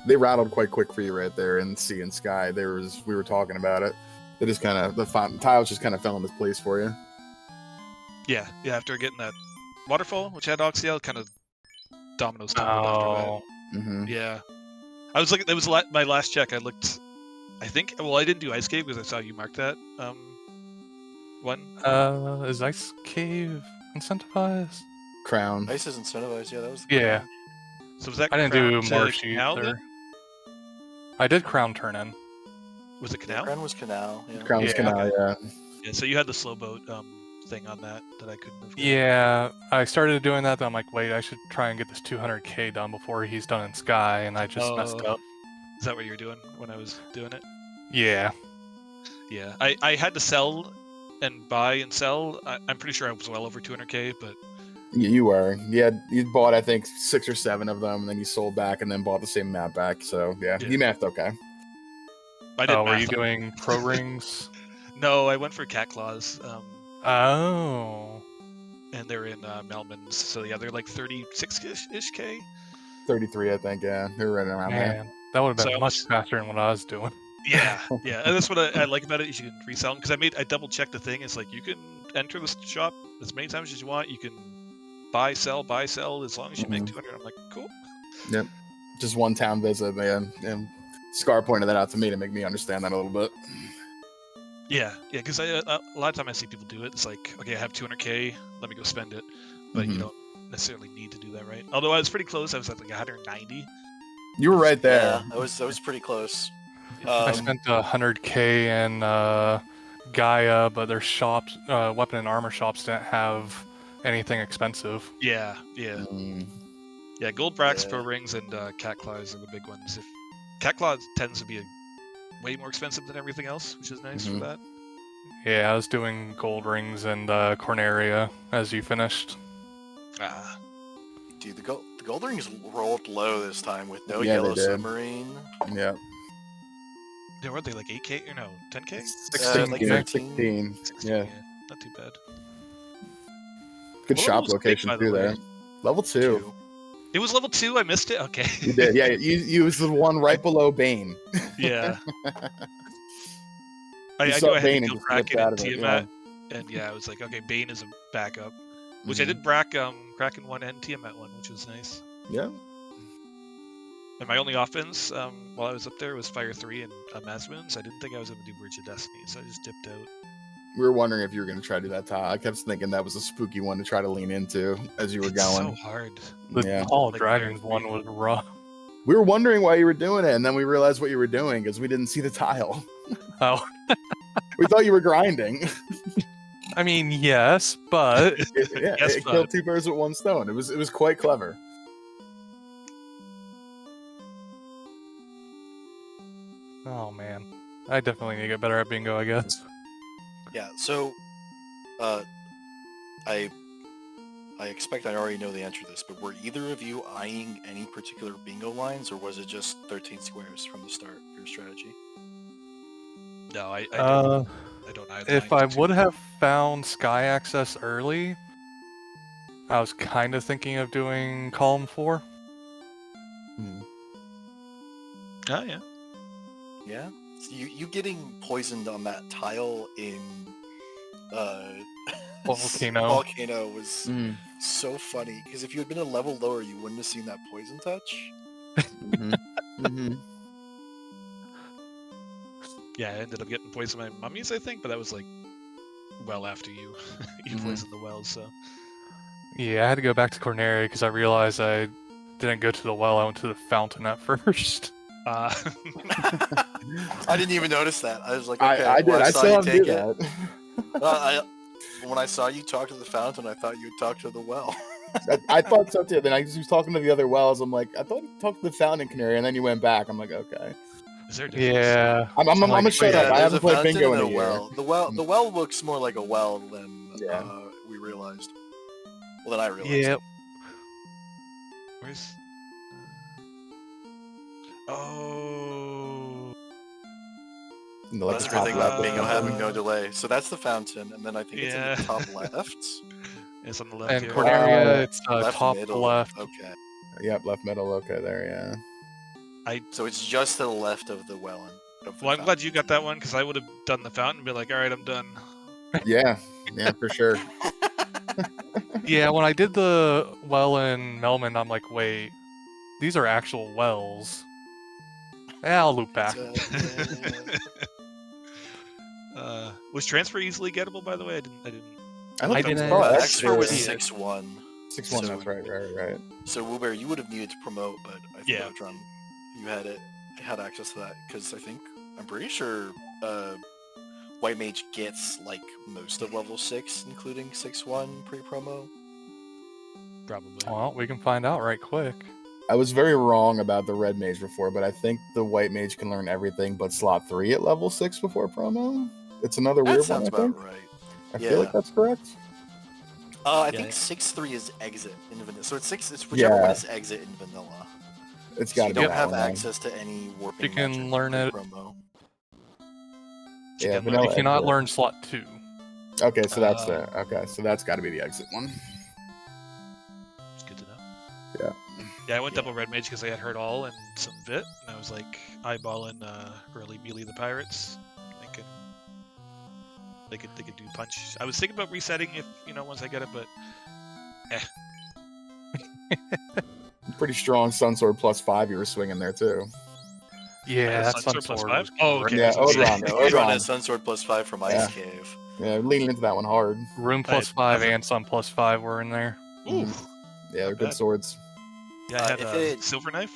They rattled quite quick for you right there in Sea and Sky. We were talking about it. It just kind of, the tiles just kind of fell into place for you. Yeah, after getting that waterfall, which had Oxyel, kind of dominoes tumbled after that. Mm-hmm. Yeah. I was looking, that was my last check. I looked, I think, well, I didn't do Ice Cave because I saw you mark that one. Is Ice Cave incentivized? Crown. Ice is incentivized. Yeah, that was. Yeah. So was that I didn't Crown do to more sheet Canal or... then? I did Crown turn in. Was it Canal? Crown was canal. Yeah. Crown's Yeah. Canal, yeah. Yeah, so you had the slow boat thing on that I couldn't have. Yeah, I started doing that, then I'm like, wait, I should try and get this 200k done before he's done in Sky, and I just messed Oh. up. Is that what you were doing when I was doing it? Yeah. Yeah, I had to sell and buy and sell. I'm pretty sure I was well over 200k, but You were. Yeah, you bought, I think, 6 or 7 of them, and then you sold back and then bought the same map back. So, yeah. Yeah. You mathed okay. I didn't. Were you math on- doing pro rings? No, I went for cat claws. Oh. And they're in Melman's, so yeah, they're like 36-ish k. 33, I think, yeah. They're right around there. Man, that would have been So I much was- faster than what I was doing. Yeah, yeah, and that's what I like about it. Is you can resell them, because I double checked the thing. It's like you can enter the shop as many times as you want. You can buy, sell, as long as you make 200. I'm like, cool. Yep. Just one town visit, man. And Scar pointed that out to me to make me understand that a little bit. Yeah, because a lot of time I see people do it. It's like, okay, I have 200k, let me go spend it, but you Mhm. don't necessarily need to do that, right? Although I was pretty close. I was at like 190. You were right there. Yeah, that was pretty close. I spent 100k in Gaia, but their shops, weapon and armor shops, didn't have anything expensive. Yeah. Mm, Gold bracks, Yeah. pro rings, and cat claws are the big ones. If cat claws tends to be way more expensive than everything else, which is nice Mhm. for that. Yeah, I was doing gold rings and Corneria as you finished. Ah, Dude, the gold rings rolled low this time with no Yeah, they yellow did. submarine. yeah. yeah, were they like 8k or no 10k? 16, like yeah, 13. 16. 16, Yeah. not too bad. Good What shop level was Big, location by the too way? there. Level 2. It was level 2. I missed it. Okay. You did, yeah. You was the one right below Bane. Yeah. You I saw knew I had Bane to and kill just flipped Kraken out and of it, Tiamat, and yeah, I was like, okay, Bane is a backup. Which I Mhm. did brack Kraken 1 and Tiamat 1, which was nice. Yeah. And my only offense while I was up there was Fire 3 and Mazmoon, so I didn't think I was going to do Bridge of Destiny, so I just dipped out. We were wondering if you were going to try to do that, Todd. I kept thinking that was a spooky one to try to lean into as you were It's going. so hard. The Yeah. Tall Like Dragons Fire one 3. was rough. We were wondering why you were doing it, and then we realized what you were doing because we didn't see the tile. Oh, We thought you were grinding. I mean, yes, but Yeah, Yes, it bud. killed two birds with one stone. It was quite clever. oh man, I definitely need to get better at bingo, I guess. Yeah, so I expect I already know the answer to this, but were either of you eyeing any particular bingo lines, or was it just 13 squares from the start for your strategy? No, I Uh, don't either. if I would have found Sky Access early, I was kind of thinking of doing column 4. Oh, yeah. Yeah? So you getting poisoned on that tile in Volcano. Volcano was Mm. so funny, because if you had been a level lower, you wouldn't have seen that poison touch. Mm-hmm. Mm-hmm. Yeah, I ended up getting poisoned by mummies, I think, but that was like well after you Mhm. poisoned the wells, so. Yeah, I had to go back to Corneria because I realized I didn't go to the well. I went to the fountain at first. I didn't even notice that. I was like, okay, I did. well, I saw still you have to do take it. that. When I saw you talk to the fountain, I thought you'd talk to the well. I thought so too. Then I was talking to the other wells. I'm like, I thought you talked to the fountain in Canary, and then you went back. I'm like, okay. Is there a difference? Yeah. I'm gonna shut Yeah, up. I there's haven't a played fountain bingo in and a year. well. The well looks more like a well than Yeah. we realized. Well, then I realized. Yeah. Where's... Oh... And like That's the the good top thing left about bingo of the having fountain. no delay. So that's the fountain, and then I think it's in Yeah. the top left. It's on the left And here. Corneria, it's Left top middle. left. Okay. Yep, left middle. Okay, there. Yeah. So it's just to the left of the well. Well, I'm glad you got that one, because I would have done the fountain and be like, alright, I'm done. Yeah, for sure. Yeah, when I did the well in Melman, I'm like, wait, these are actual wells. Yeah, I'll loop back. Was transfer easily gettable, by the way? I didn't. I didn't- Extra was Yeah. 6-1. 6-1. So- That's right. So wewbear, you would have needed to promote, but I think Yeah. odraun, you had access to that, because I'm pretty sure White Mage gets like most of level 6, including 6-1 pre-promo. Probably. Well, we can find out right quick. I was very wrong about the red mage before, but I think the white mage can learn everything but slot 3 at level 6 before promo. It's another That weird sounds one, I about think. right. I Yeah. feel like that's correct. I Yeah. think 6-3 is exit in vanilla. So it's whichever Yeah. one is exit in vanilla. It's So got you to be don't that have one, then. access to any warping. You can magic learn it- pre-promo. Yeah, Chicken vanilla You cannot exit. learn slot 2. Okay, so that's there. Okay, so that's got to be the exit one. It's good to know. Yeah. Yeah, I went Yeah. double red mage because I had heard all and some vit, and I was like eyeballing early melee the pirates. They could do punch. I was thinking about resetting if once I get it, but Pretty strong Sunsword +5 you were swinging there, too. Yeah, that's Sunsword plus Sunsword. 5? was Oh, okay. great. Yeah, so- Odraun. Odraun has Sunsword +5 from Ice Yeah. Cave. Yeah, leaning into that one hard. Rune I had +5 nothing. and Sun +5 were in there. Ooh. Yeah, they're Not good bad. swords. Yeah, I had if a it- silver knife.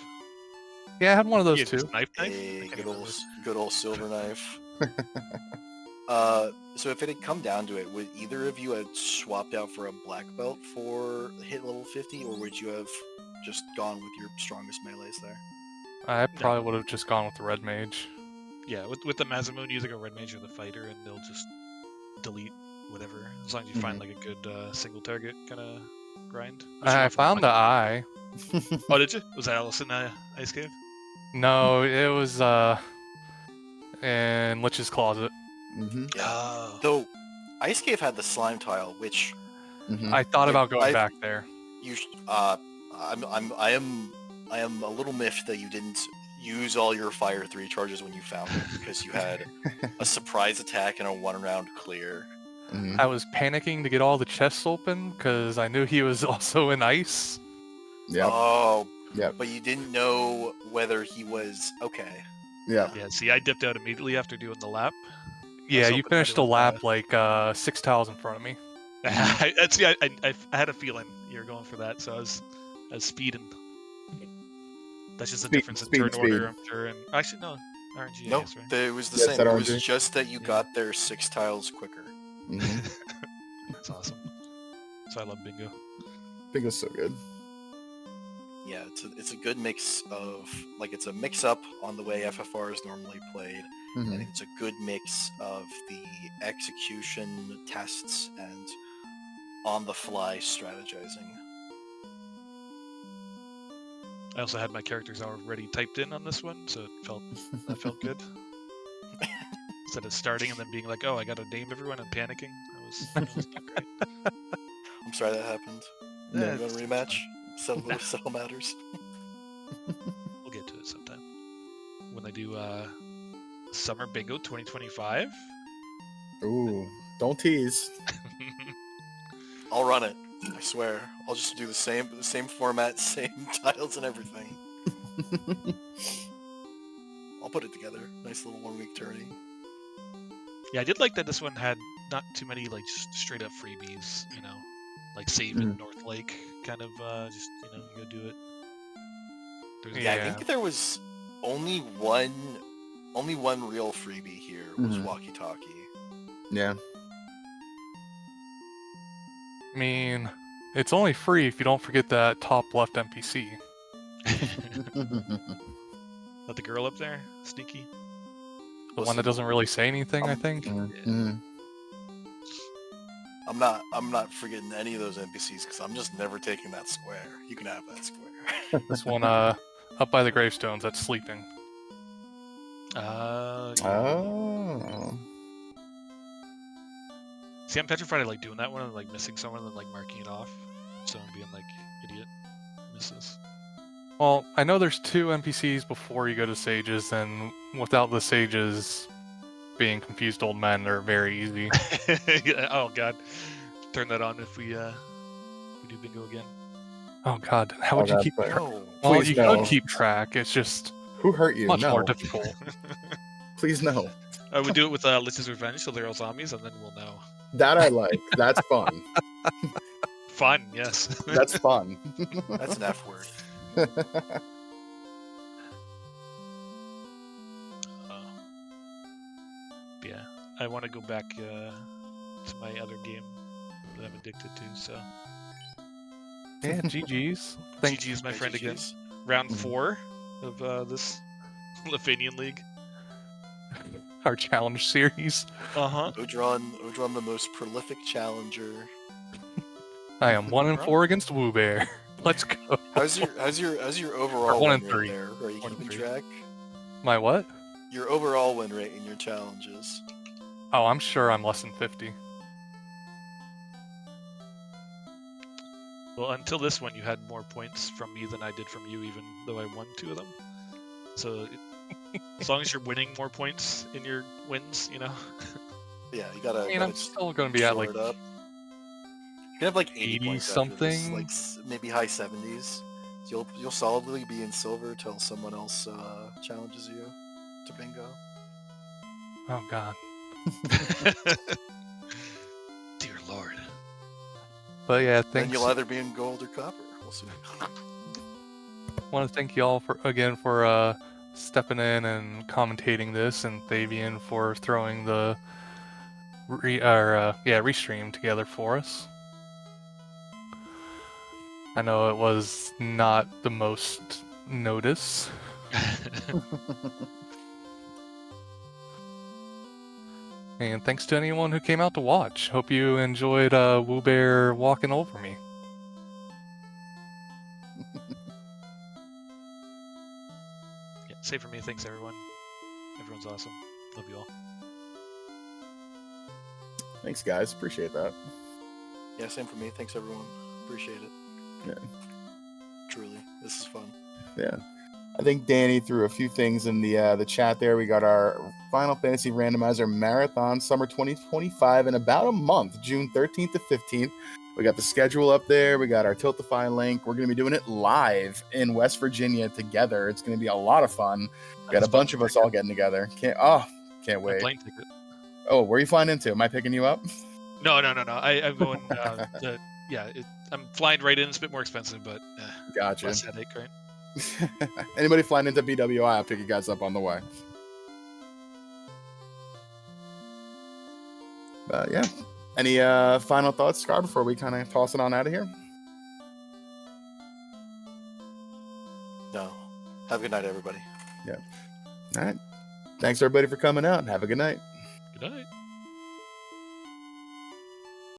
Yeah, I had one of those Yeah, too. just knife. I A can't good remember. old silver knife. So if it had come down to it, would either of you have swapped out for a black belt for hit level 50, or would you have just gone with your strongest melees there? I probably would have just gone with the red mage. Yeah, with the Mazamoon, you either go red mage or the fighter, and they'll just delete whatever, as long as you find like a good single target kind of grind. Which you I want for found the punch. eye. Oh, did you? Was that Allison Ice Cave? No, it was in Lich's closet. Mm-hmm. Yeah. Oh. Though Ice Cave had the slime tile, which Mm-hmm. I thought about going I've- back there. you I am a little miffed that you didn't use all your Fire 3 charges when you found it, because you had a surprise attack and a 1-round clear. Mhm. I was panicking to get all the chests open because I knew he was also in ice. Yep. Oh, Yep. but you didn't know whether he was okay. Yep. Yeah, see, I dipped out immediately after doing the lap. Yeah, you hoping finished that the it lap was, like 6 tiles in front of me. See, I had a feeling you were going for that, so I was speeding. That's just the difference in turn order, I'm sure. And actually, no, RNG, I No, guess, right? it was the Yeah, same. it's that It was RNG. just that you Yeah. got there 6 tiles quicker. Mhm. That's awesome. So I love bingo. Bingo's so good. Yeah, it's a good mix of, like, it's a mix-up on the way FFR is normally played, Mhm. and it's a good mix of the execution tests and on-the-fly strategizing. I also had my characters already typed in on this one, so that felt good. Instead of starting and then being like, "Oh, I got to name everyone," and panicking, that was not great. I'm sorry that happened. Yeah. You want a rematch? Settle matters. We'll get to it sometime when I do Summer Bingo 2025. Ooh, don't tease. I'll run it. I swear. I'll just do the same format, same titles and everything. I'll put it together. Nice little 1-week tourney. Yeah, I did like that this one had not too many like straight up freebies, you know, like save in North Lake, kind of just you go do it. Yeah, I think there was only one real freebie here was walkie-talkie. Yeah. I mean, it's only free if you don't forget that top left NPC. Let the girl up there, sneaky. The one that doesn't really say anything, I think. Mhm. I'm not forgetting any of those NPCs because I'm just never taking that square. You can have that square. This one, up by the gravestones, that's sleeping. Oh. See, I'm petrified of like doing that one and like missing someone and then like marking it off. So I'm being like idiot misses. Well, I know there's 2 NPCs before you go to Sages, and without the Sages being confused old men, they're very easy. Yeah, oh god, turn that on if we do bingo again. Oh god, how would you keep track? No. Well, Please you no. could keep track, it's just Who hurt you? much No. more difficult. Please no. I would do it with Lich's Revenge, so they're all zombies, and then we'll know. That I like. That's fun. Fun, yes. That's fun. That's an F word. Yeah, I want to go back to my other game that I'm addicted to. So Yeah, GG's. GG is my friend again. GGs. Round 4 of this Lefeinian League. Our challenge series. Odraun, the most prolific challenger. I am 1-4 against wewbear. Let's go. How's your overall Or 1 win and rate 3. there? Are you 1 and keeping 3. track? My what? Your overall win rate in your challenges. Oh, I'm sure I'm less than 50. Well, until this one, you had more points from me than I did from you, even though I won 2 of them. So, as long as you're winning more points in your wins, Yeah, you gotta. I mean, I'm still going to be at like it up. You can have like 80 points after this, something. like maybe high 70s. So you'll solidly be in silver till someone else challenges you to bingo. Oh god. Dear Lord. But yeah, Then thanks. you'll either be in gold or copper. We'll see. Want to thank y'all for stepping in and commentating this, and Thavian for throwing the restream together for us. I know it was not the most notice. And thanks to anyone who came out to watch. Hope you enjoyed wewbear walking over me. Yeah, same for me. Thanks, everyone. Everyone's awesome. Love you all. Thanks, guys. Appreciate that. Yeah, same for me. Thanks, everyone. Appreciate it. Yeah. Truly, this is fun. Yeah. I think Danny threw a few things in the chat there. We got our Final Fantasy Randomizer Marathon Summer 2025 in about a month, June 13th to 15th. We got the schedule up there. We got our Tiltify link. We're going to be doing it live in West Virginia together. It's going to be a lot of fun. We got a bunch of us all getting together. Can't My wait. plane ticket. Oh, where are you flying into? Am I picking you up? No. I'm going. I'm flying right in. It's a bit more expensive, but Gotcha. less headache, right? Anybody flying into BWI, I'll pick you guys up on the way. But yeah. Any final thoughts, Scar, before we kind of toss it on out of here? No. Have a good night, everybody. Yeah. All right. Thanks, everybody, for coming out. Have a good night. Good night.